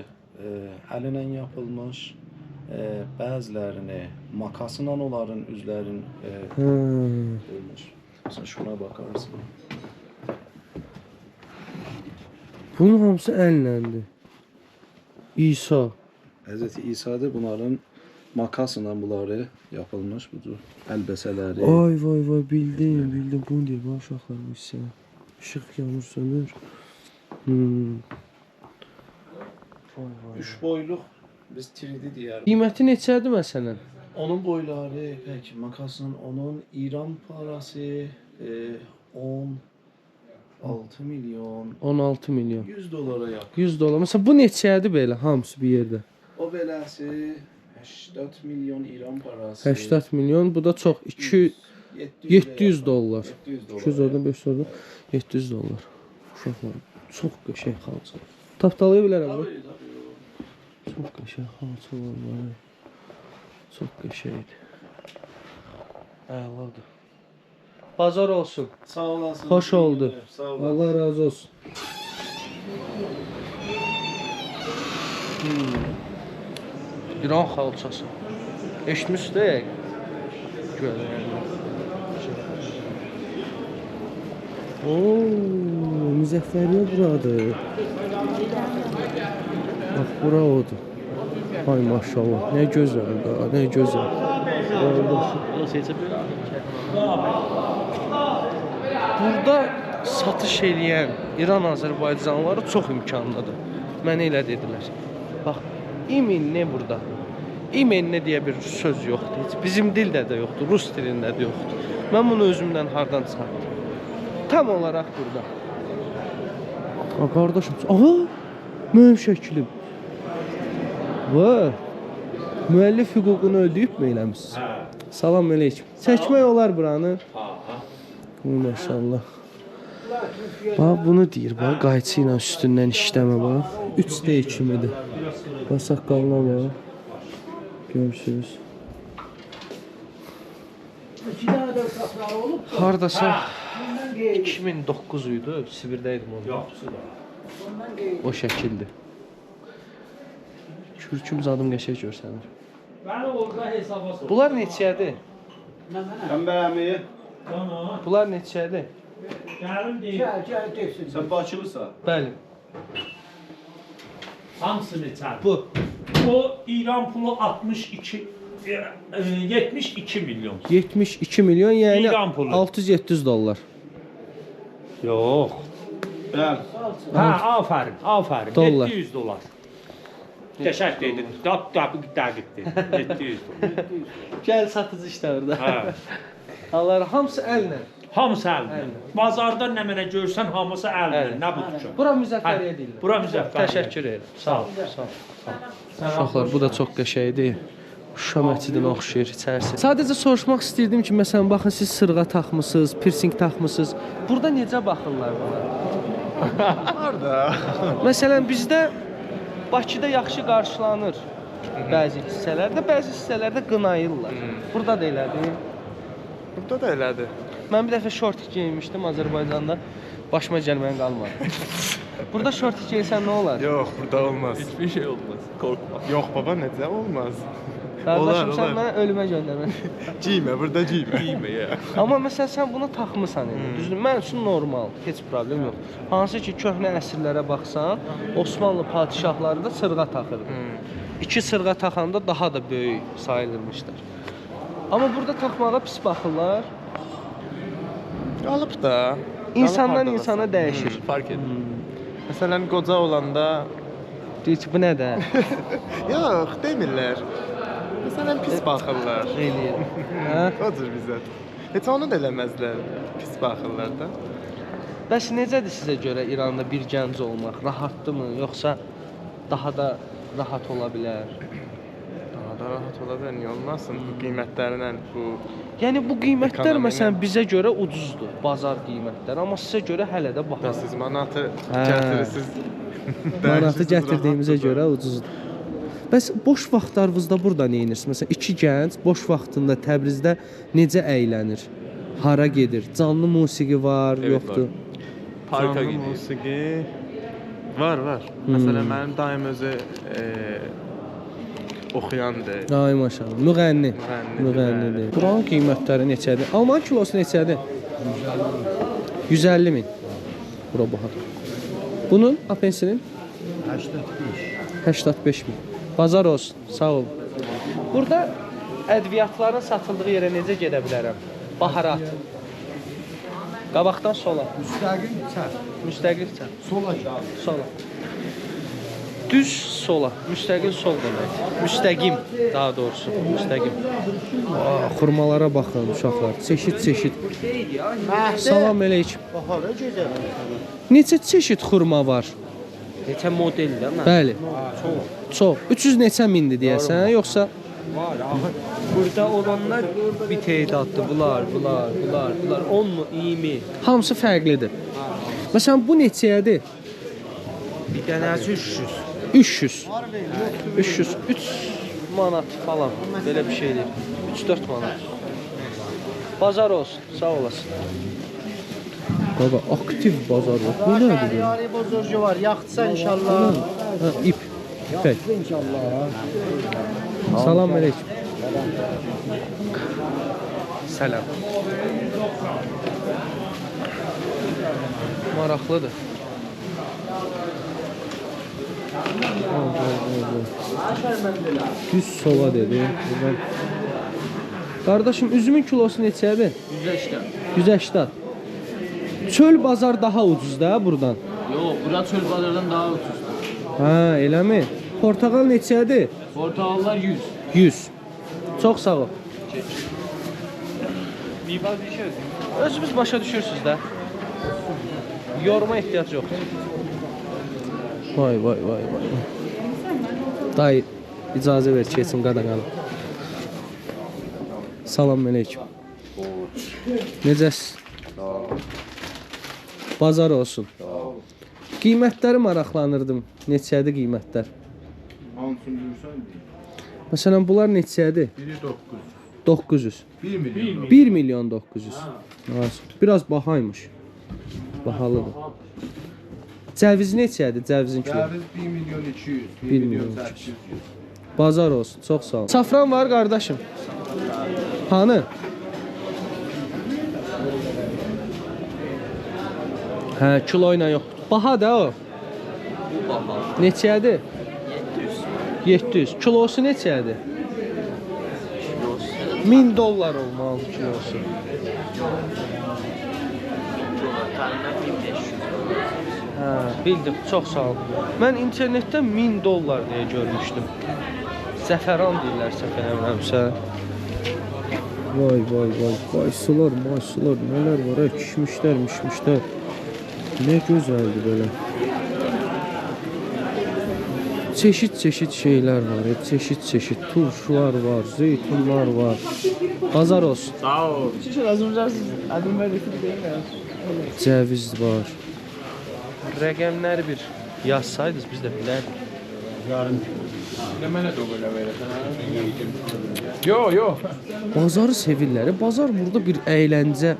əlinlə yapılmış, bəzilərini makasla onların üzlərin olmuş. Mesela şuna bakarsın. Bunun hamısı əlləndi. İsa. Hazreti İsa'da bunların makasla bunları yapılmış budur. Əlbəsələri. Ay vay bildim. Bunu deyir bax uşaqlar bu hissə. İşıq yanır sönür. 3 boyluq biz 3D deyərik. Qiyməti neçədir məsələn? Onun boyları peki makasın onun İran parası 16 milyon. 16 milyon. $100 yakın. 100 dolar. Məsələn bu neçədir belə hamısı bir yerdə? O beləsi 80 milyon İran parası. 80 milyon. Bu da çox. 700 dolar. 200 oradan 500 oradan 700 dolar. Uşaqlar çox qəşəng xalça. Tapdalaya bilərəm bu. Çox qəşəng xalça var. Çox qəşəngdir. Əladır. Bazar olsun. Sağ olasın. Xoş oldu. Sağ olasın. Allah razı olsun. İran xalçası. Eşitmiş deyək. Ooo, Müzəffəriyə buradır. Bax, bura odur. Ay maşallah, nə gözəl da, nə gözəl. Burada satış eləyən İran Azərbaycanlıları çox imkanlıdır. Mənə elə dedilər. Bax, iminli burada. İmenli deyə bir söz yoxdur. Heç bizim dildə də yoxdur, rus dilində də yoxdur. Mən bunu özümdən hardan çıxardım? Tam olaraq burada. Qardaşım, aha! Mənim şəklim. Vay! Müəllif hüququnu ödəyibmi eləmişsiniz? Salam əleykum. Çəkmək olar buranı. Maşallah. Bax, bunu deyir, bax, qayçı ilə üstündən işləmə, bax. 3D kimidir. Bax, saqqalına bax. Görürsünüz. Hardasa 2009 idi, Sibirdəydim onda. O şəkildir. Kürküm zadım qəşəng görsənir. Bunlar neçədir? Pəmbələmi? Bunlar neçədir? Sən Bakılısan? Bəli. Hamısını çarp. Bu. O İran pulu 72 milyon. 72 milyon, yəni İran pulu. 600-700 dollar. Yox. Hə, afərin. Dollar. 700 dollar. Təşəkkür edirəm. Dəqiqdir. 700 dollar. Gəl satıcı işdə orada. Hə. Allah hamısı əllə. Hamısı əllə. Bazarda nə mənə görsən hamısı əllə. Nə bu tükə? Bura Müzəffəriyyə deyirlər. Bura Müzəffəriyyə. Təşəkkür edirəm. Sağ ol. Uşaqlar, bu da çox qəşəngdir. Şuşa məscidinə oxşayır içərisi. Sadəcə soruşmaq istəyirdim ki, məsələn, baxın siz sırğa taxmısınız, piercing taxmısınız. Burada necə baxırlar buna? Harda? Məsələn, bizdə Bakıda yaxşı qarşılanır bəzi hissələrdə, bəzi hissələrdə qınayırlar. Burada da elədir. Burada da elədir. Mən bir dəfə şort geyinmişdim Azərbaycanda. Başıma gəlməyən qalmadı. Burada şort geyinsən nə olar? Yox, burada olmaz. Hiçbir şey olmaz. Korkma. Yox baba, necə olmaz? Qardaşım, sən mənə ölümə göndərmə. Giymə, burada giymə. Giymə ya. Amma məsələn sən bunu taxmısan indi. Düzdür? Mən üçün normal, heç problem yox. Hansı ki köhnə əsrlərə baxsan, Osmanlı padişahları da sırğa taxırdı. İki sırğa taxanda daha da böyük sayılırmışlar. Amma burada taxmağa pis baxırlar. Qalıb da. İnsandan insana dəyişir. Fark edir. Məsələn, qoca olanda deyir ki, bu nədir? yox, demirlər. Məsələn, pis baxırlar. Eləyir. Hə? Odur bizə. Heç onu da eləməzlər. Pis baxırlar da. Bəs necədir sizə görə İranda bir gənc olmaq? Rahatdırmı, yoxsa daha da rahat ola bilər? Daha da rahat ola bilər, niyə olmasın? Bu qiymətlərlə bu... Yəni bu qiymətlər məsələn bizə görə ucuzdur, bazar qiymətləri, amma sizə görə hələ də bahadır. Siz manatı gətirirsiniz. Manatı gətirdiyimizə görə ucuzdur. Bəs boş vaxtlarınızda burada nə edirsiniz? Məsələn, iki gənc boş vaxtında Təbrizdə necə əylənir? Hara gedir? Canlı musiqi var, yoxdur? Parka gedir. Canlı musiqi var. Məsələn, mənim daim özü oxuyandır. Ay maşallah. Müğənnidir. Buranın qiymətləri neçədir? Alman kilosu neçədir? 150 min. Bura bahadır. Bunun apelsinin 85 min. Bazar olsun. Sağ ol. Burada ədviyyatların satıldığı yerə necə gedə bilərəm? Baharat. Qabaqdan sola. Müstəqil çap. Sola. Düz sola. Müstəqil sol demək. Müstəqim daha doğrusu. Müstəqim. Xurmalara baxın uşaqlar. Çeşid. Salam əleykum. Bahara gedir. Neçə çeşid xurma var? Neçə modeldə mən? Bəli. Çox. 300 neçə mindir deyəsən, yoxsa? Var. Burada olanlar bir teydatdır. Bunlar. 10 mu, 20? Hamısı fərqlidir. Məsələn, bu neçəyədir? Bir dənəsi 300. 300, 3 manat falan. Belə bir şeydir. 3-4 manat. Bazar olsun. Sağ olasın. Baba, aktiv bazar var. Bu nədir? Yari bozorcu var. Yaxtsa inşallah. Ha, ip. İpək. İnşallah. Salam əleykum. Salam. Maraqlıdır. Düz sola dedi. Qardaşım, üzümün kilosu neçədir? 180. Çöl bazar daha ucuz da buradan. Yox, bura çöl bazardan daha ucuzdur. Ha, eləmi? Portaqal neçədir? Portağallar 100. 100. Çox sağ ol. Özünüz başa düşürsünüz də. Yoruma ehtiyac yoxdur. Vay. Dayı, icazə ver, keçin qadağanı. Salam əleykum. Necəsiz? Bazar olsun. Qiymətləri maraqlanırdım. Neçədir qiymətlər? Hansını görsən? Məsələn, bunlar neçədir? Biri 900. 900. 1 milyon. 1 milyon 900. Biraz bahaymış. Bahalıdır. Cəviz neçədir? Cəvizin kilo? Cəviz 1 milyon 200. 1 milyon 800. Bazar olsun. Çox sağ ol. Safran var qardaşım. Hanı? Hə, kilo ilə yox. Baha da o. Bu baha. Neçədir? 700. Kilosu neçədir? $1000 olmalı kilosu. Hə, bildim. Çox sağ ol. Mən internetdə $1000 deyə görmüşdüm. Zəfəran deyirlər səhv eləmirəmsə. Vay vay vay. Qayısılar, maysılar, nələr var? Kişmişlər, mişmişlər. Nə gözəldir belə. Çeşit şeylər var. Çeşit turşular var, zeytunlar var. Bazar olsun. Sağ ol. Ceviz var. Rəqəmləri bir yazsaydınız biz də bilərdik. Yo. Bazarı sevirlər. Bazar burada bir əyləncə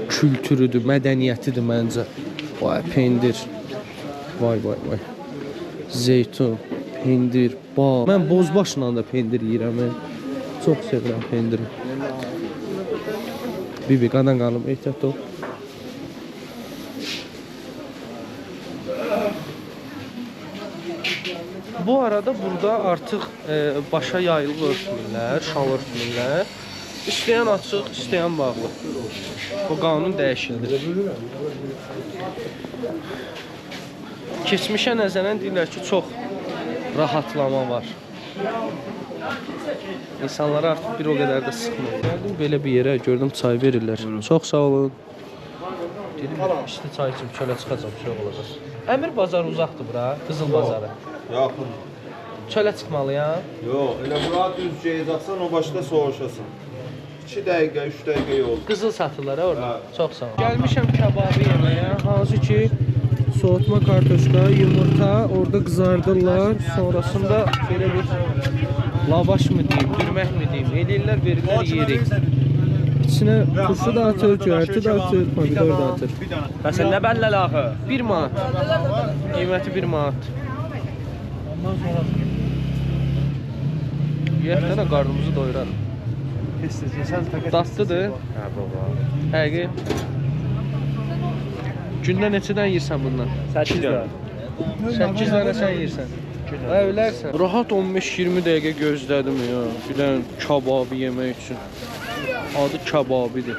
kültürüdür, mədəniyyətidir məncə. Vay pendir. Vay. Zeytun, pendir, bal. Mən bozbaşla da pendir yeyirəm. Çox sevirəm pendiri. Bibi qadan qalım, ehtiyatlı ol. Bu arada burada artıq başa yaylıq örtmürlər, şal örtmürlər. İstəyən açıq, istəyən bağlı. Bu qanun dəyişildi. Keçmişə nəzərən deyirlər ki, çox rahatlama var. İnsanları artıq bir o qədər də sıxmır. Gəldim belə bir yerə, gördüm çay verirlər. Çox sağ olun. Dedim, işte çay içim, çölə çıxacam, şey olacaq. Əmir bazarı uzaqdır bura, Qızıl bazarı. Yaxın. Çölə çıxmalıyam. Yox, elə bura düz gedəcəksən, o başda soğuşasan. 2 dəqiqə, 3 dəqiqə yol. Qızıl satırlar orada. Çox sağ ol. Gəlmişəm kababı yeməyə. Hansı ki soğutma kartoşka, yumurta orada qızardırlar. Sonrasında belə bir lavaş mı deyim, dürmək mi deyim, eləyirlər, verirlər yerik. İçinə turşu da atır, göyərti də atır, pomidor da atır. Məsələn, nə bəlləl axı? 1 manat. Qiyməti 1 manat. Yəhdən də qarnımızı doyurar. Dadlıdır. Hə, baba. Həqiqi. Gündə neçədən yeyirsən bundan? 8 dənə. 8 dənə sən yeyirsən. Hə, ölərsən. Rahat 15-20 dəqiqə gözlədim ya. Bir dənə kababı yemək üçün. Adı kababidir.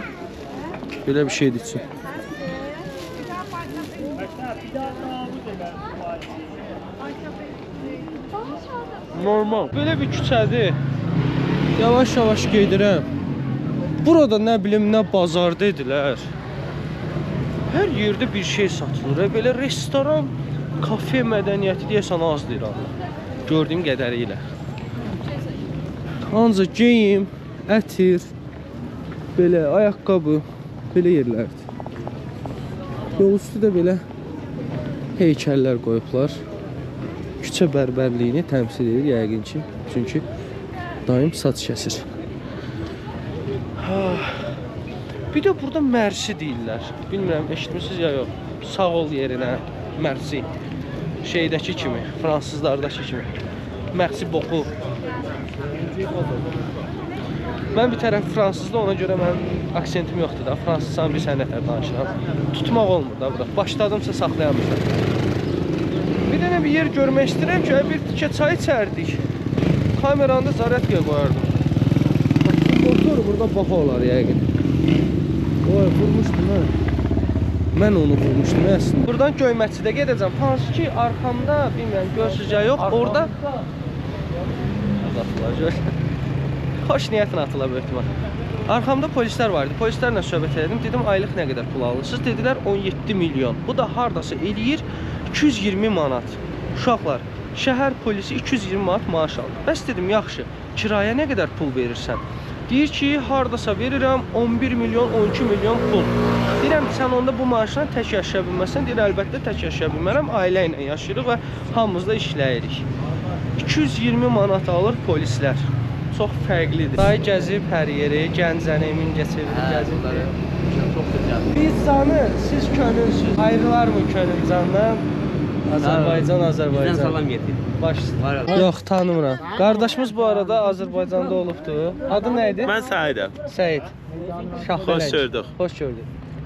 Belə bir şeydir üçün. Normal. Belə bir küçədir. Yavaş-yavaş gedirəm. Burada nə bilim, nə bazar dedilər. Hər yerdə bir şey satılır. Belə restoran, kafe mədəniyyəti deyəsən azdır İranda. Gördüyüm qədərilə. Ancaq geyim, ətir, belə ayaqqabı, belə yerlərdir. Yol üstü də belə heykəllər qoyublar. Küçə bərbərliyini təmsil edir yəqin ki. Çünki daim saç kəsir. Bir də burada mərsi deyirlər. Bilmirəm, eşitmişsiniz ya yox. Sağ ol yerinə mərsi. Şeydəki kimi, fransızlardakı kimi. Mərsi boku. Mən bir tərəf fransızda, ona görə mənim aksentim yoxdur da. Fransızsan bir sənətlər danışıram. Tutmaq olmur da burada. Başladımsa saxlayamıram. Bir dənə bir yer görmək istəyirəm ki, bir tikə çay içərdik. Kameranda zaryadkaya qoyardım. Motor burada baxa olar yəqin. Oy, vurmuşdum mən. Mən onu vurmuşdum əslində. Buradan Göyməçidə gedəcəm. Hansı ki, arxamda, bilmirəm, görsüz ya yox. Orada xoş niyyətin atıla böyük ihtimal. Arxamda polislər vardı. Polislərlə söhbət edim. Dedim, aylıq nə qədər pul alırsınız? Dedilər, 17 milyon. Bu da hardasa eləyir 220 manat. Uşaqlar, şəhər polisi 220 manat maaş alır. Bəs dedim, yaxşı, kiraya nə qədər pul verirsən? Deyir ki, hardasa verirəm 11 milyon, 12 milyon pul. Deyirəm ki, sən onda bu maaşla tək yaşaya bilməzsən. Deyir, əlbəttə tək yaşaya bilmərəm. Ailə ilə yaşayırıq və hamımız da işləyirik. 220 manat alır polislər. Çox fərqlidir. Dayı gəzib hər yeri, Gəncəni, Mingəçeviri gəzib. Pizzanı siz könülsüz. Ayrılar mı könülcandan? Azərbaycan. Bizdən salam getir. Başlayın. Yox, tanımıram. Qardaşımız bu arada Azərbaycanda olubdu. Adı nə idi? Mən Səidəm. Səid. Xoş gördük. Xoş gördük.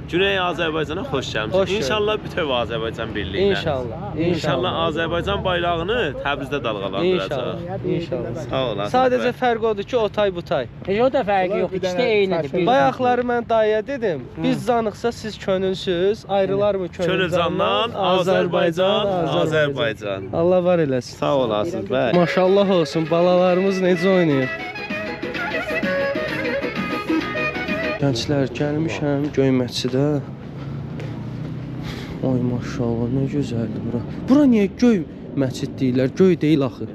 Güney Azərbaycana xoş gəlmisiniz. Xoş İnşallah bütöv Azərbaycan birliyi ilə. İnşallah. İnşallah Azərbaycan bayrağını Təbrizdə dalğalandıracaq. İnşallah. Sağ olasın. Sadəcə fərq odur ki, o tay bu tay. O da fərqi yox, ikisi də eynidir. Bayaqları mən dayıya dedim, biz canıqsa siz könülsüz, ayrılarmı Könül candan Azərbaycan. Allah var eləsin. Sağ olasınız. Bəli. Maşallah olsun, balalarımız necə oynayır. Gənclər, gəlmişəm Göyməçidə. Ay maşallah, nə gözəldir bura. Bura niyə göy məscid deyirlər? Göy deyil axı.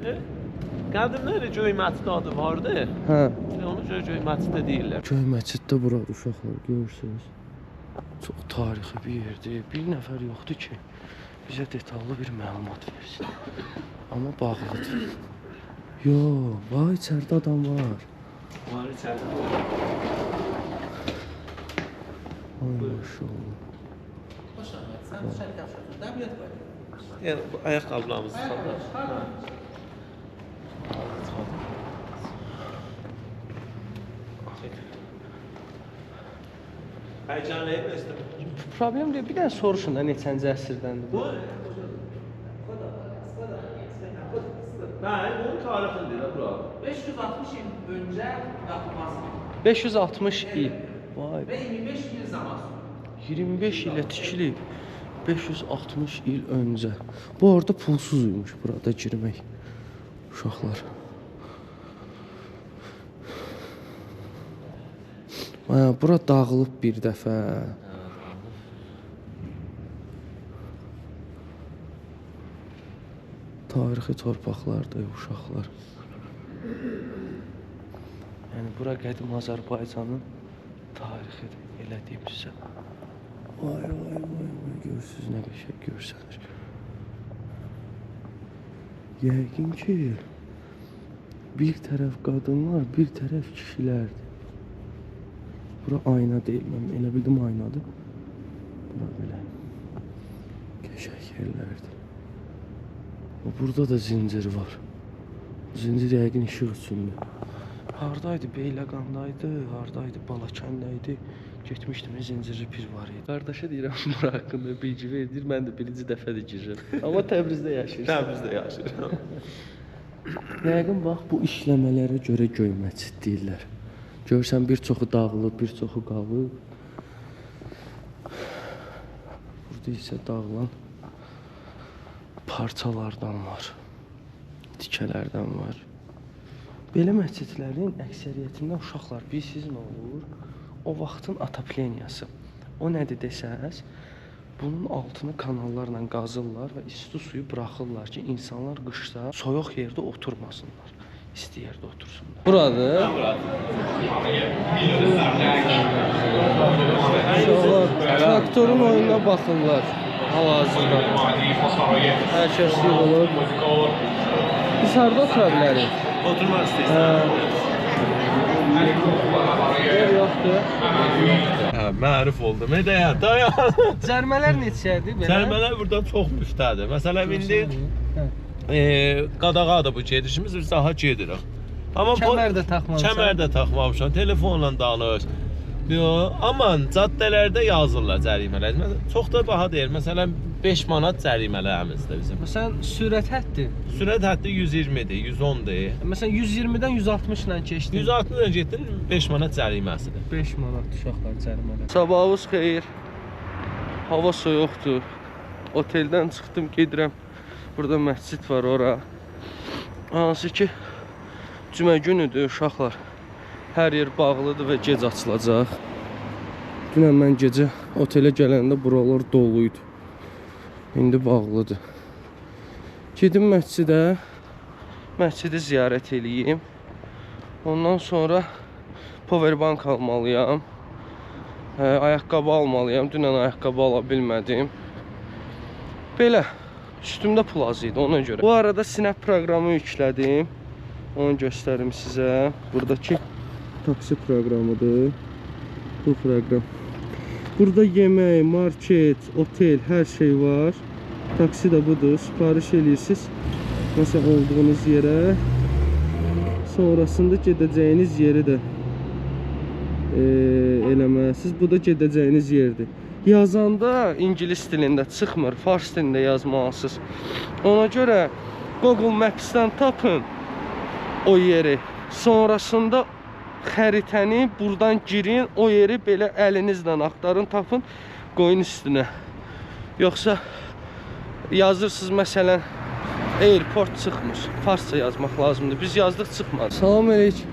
Qədimləri göy məscid adı vardı. Hə. Onu göy məscid deyirlər. Göy məsciddə buradır uşaqlar, görürsünüz. Çox tarixi bir yerdir. Bir nəfər yoxdur ki, bizə detallı bir məlumat versin. Amma bağlıdır. Yox, vay içəridə adam var. Var içəridə. Ay maşallah. Yəni ayaqqabılarımızı çıxardır. Həyəcanlıyım istəyirəm. Problem deyil, bir dənə soruşun da neçənci əsrdəndir bu? Bəli, bunun tarixidir bura. 560 il öncə yapılması. 560 il. Vay. Və 25 il zaman. 25 ilə tikilib. 560 il öncə. Bu arada pulsuzmuş burada girmək. Uşaqlar. Bura dağılıb bir dəfə. Tarixi torpaqlardır uşaqlar. Yəni bura qədim Azərbaycanın tarixidir, elə deyim sizə. Vay, görürsünüz nə qəşəng görsənir. Yəqin ki, bir tərəf qadınlar, bir tərəf kişilərdir. Bura ayna deyil, mən elə bildim aynadır. Bura belə qəşəng yerlərdir. Burada da zincir var. Zincir yəqin işıq üçündür. Hardaydı? Beyləqandaydı, hardaydı? Balakəndəydi. Getmişdim, zincirli pir var idi. Qardaşa deyirəm, bura haqqında bilgi verir. Mən də birinci dəfədir girirəm. Amma Təbrizdə yaşayır. Təbrizdə yaşayır. Yəqin bax, bu işləmələrə görə göy məscid deyirlər. Görsən, bir çoxu dağılıb, bir çoxu qalıb. Burada isə dağılan parçalardan var. Tikələrdən var. Belə məscidlərin əksəriyyətində uşaqlar, bilirsiniz nə olur? O vaxtın atapleniyası. O nədir desəz, bunun altını kanallarla qazırlar və isti suyu buraxırlar ki, insanlar qışda soyuq yerdə oturmasınlar. İsti yerdə otursunlar. Buradır. Uşaqlar traktorun oyununa baxırlar hal-hazırda. Hər kəs yığılır. Biz harada otura bilərik? Oturmaq istəyirsən. Yoxdur. Məruf oldum. Dayan. Cərmələr neçədir belə? Cərmələr burada çox müftədir. Məsələn, indi qadağadır bu gedişimiz, biz daha gedirik. Kəmər də taxmamışam. Kəmər də taxmamışam, telefonla danış. Aman, caddələrdə yazırlar cərimələr. Çox da baha deyil. Məsələn, 5 manat cərimələrimiz bizim. Məsələn, sürət həddi? Sürət həddi 120-dir, 110-dir. Məsələn, 120-dən 160 ilə keçdin? 160-dan getdin, 5 manat cəriməsidir. 5 manat uşaqlar cərimələr. Sabahınız xeyir. Hava soyuqdur. Oteldən çıxdım, gedirəm. Burada məscid var ora. Hansı ki, cümə günüdür uşaqlar. Hər yer bağlıdır və gec açılacaq. Dünən mən gecə otelə gələndə buralar doluydu. İndi bağlıdır. Gedim məscidə. Məscidi ziyarət eləyim. Ondan sonra powerbank almalıyam. Ayaqqabı almalıyam. Dünən ayaqqabı ala bilmədim. Belə. Üstümdə pul az idi ona görə. Bu arada Snap proqramı yüklədim. Onu göstərim sizə. Buradakı taksi proqramıdır. Bu proqram. Burada yemək, market, otel, hər şey var. Taksi də budur. Sipariş edirsiniz. Məsələn, olduğunuz yerə. Sonrasında gedəcəyiniz yeri də eləməlisiniz. Bu da gedəcəyiniz yerdir. yazanda ingilis dilində çıxmır, fars dilində yazmalısınız. Ona görə Google Maps-dən tapın o yeri. Sonrasında xəritəni buradan girin, o yeri belə əlinizlə axtarın, tapın, qoyun üstünə. Yoxsa yazırsınız məsələn airport çıxmır. Farsça yazmaq lazımdır. Biz yazdıq çıxmadı. Salam əleykum.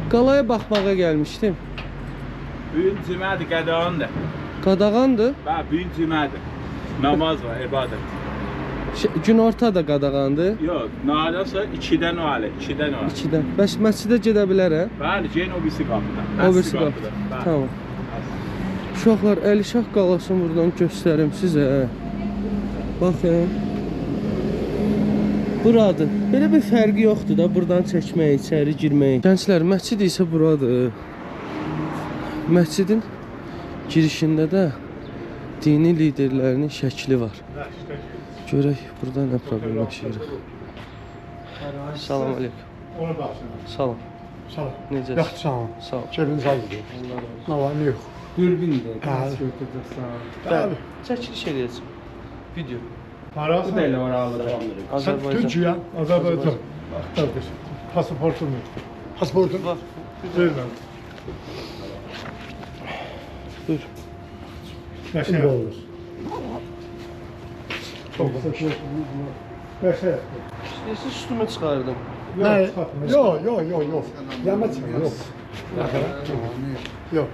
Qalaya baxmağa gəlmişdim. Bugün cümədir, qadağandır. Qadağandır? Bəli, bugün cümədir. Namaz var, ibadət. Günorta da qadağandır? Yox, nahardansa 2-dən o hələ, 2-dən o hələ. 2-dən. Bəs məscidə gedə bilərəm? Bəli, gen o birisi qapıda. O birisi qapıda. Tamam. Uşaqlar, Əlişah qalasını buradan göstərim sizə. Baxın. Buradır. Belə bir fərqi yoxdur da buradan çəkmək, içəri girmək. Gənclər, məscid isə buradır. Məscidin girişində də dini liderlərinin şəkli var. Görək burada nə problem yaşayırıq. Salam əleykum. Ona baxsın. Salam. Salam. Necəsiz? Yaxşı, sağ olun. Sağ ol. Keviniz hazırdır. Ne var, ne yok. Dürbündür. Bəli. Çəkiliş eləyəcəm. Video. Parası? Bu da elə oralıdır. Sen Türkiye, Azerbaycan. Kardeş, pasaportun mu? Pasaportun? Var. Ver ben. Buyur. Ne şey olur? Çok güzel. Ne şey? İstəyirsiz üstümə çıxardım. Yok. Yama çıkma, yok. Yok.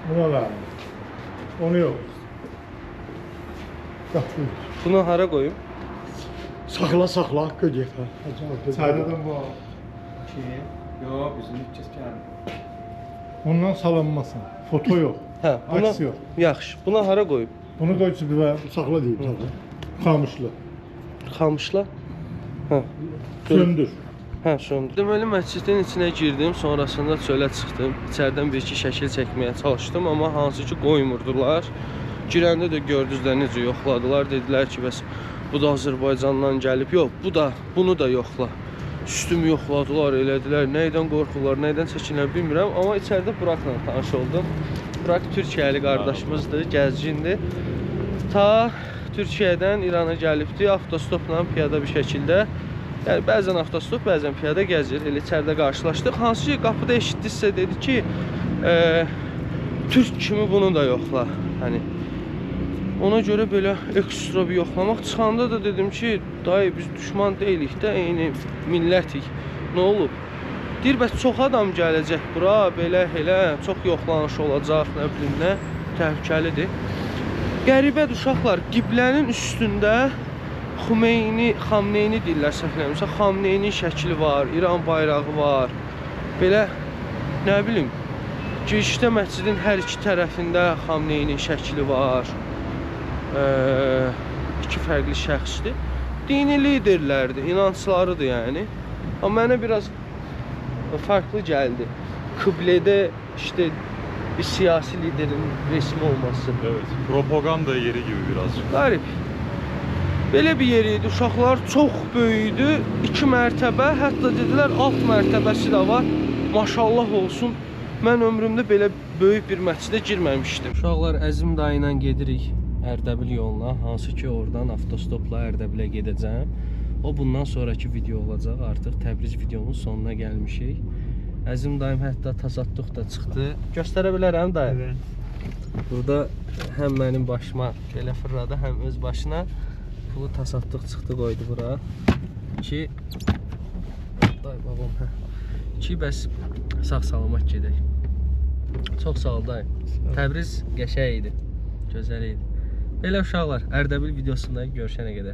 Buna ver. Onu yok. Bunu hara koyayım? Sakla, gödek. Çaydadan bu. Yox, bizim 300 gəlmir. Ondan salınmasın. Foto yok. Hə, buna Aks yok. yaxşı. Buna hara qoyum? Bunu da bir sakla deyim. Kamışlı. Xamışla? Hə. Söndür. Hə, söndür. Deməli məscidin içinə girdim, sonrasında çölə çıxdım. İçəridən bir-iki şəkil çəkməyə çalışdım, amma hansı ki qoymurdular. Girəndə də gördünüz də necə yoxladılar. Dedilər ki, bəs bu da Azərbaycandan gəlib. Yox, bunu da yoxla. Üstümü yoxladılar, elədilər. Nəydən qorxurlar, nəydən çəkinlər bilmirəm. Amma içəridə Burakla tanış oldum. Burak Türkiyəli qardaşımızdır, gəzgindir. Ta Türkiyədən İrana gəlibdi, avtostopla piyada bir şəkildə. Yəni bəzən avtostop, bəzən piyada gəzir. Elə içəridə qarşılaşdıq. Hansı ki qapıda eşitdinizsə dedi ki, Türk kimi bunu da yoxla. Hani ona görə belə ekstra bir yoxlamaq. Çıxanda da dedim ki, dayı biz düşman deyilik də, eyni millətik. Nə olub? Deyir, bəs çox adam gələcək bura, belə, elə, çox yoxlanış olacaq, nə bilim nə, təhlükəlidir. Qəribədir uşaqlar, qiblənin üstündə Xamneyni deyirlər səhvləmirəmsə, Xamneynin şəkli var, İran bayrağı var. Belə, nə bilim, girişdə məscidin hər iki tərəfində Xamneynin şəkli var. İki fərqli şəxsdir. Dini liderlərdir, inanclarıdır yəni. Amma mənə biraz farklı gəldi. Qiblədə işte bir siyasi liderin resmi olması. Evet, propaganda yeri gibi birazcık. Qarib. Belə bir yer idi. Uşaqlar çox böyüdü. 2 mərtəbə, hətta dedilər alt mərtəbəsi də var. Maşallah olsun. Mən ömrümdə belə böyük bir məscidə girməmişdim. Uşaqlar, Əzim dayı ilə gedirik Ərdəbil yoluna. Hansı ki oradan avtostopla Ərdəbilə gedəcəm. O bundan sonraki video olacaq. Artıq Təbriz videonun sonuna gəlmişik. Əzim dayım hətta tasadduq da çıxdı. Göstərə bilərəm dayı? Evet. Burada həm mənim başıma belə fırladı, həm öz başına pulu tasadduq çıxdı, qoydu bura. Ki day babam, hə. Ki bəs sağ-salamat gedək. Çox sağ ol dayı. Təbriz qəşəng idi. Gözəl idi. Belə uşaqlar, Ərdəbil videosunda görüşənə qədər.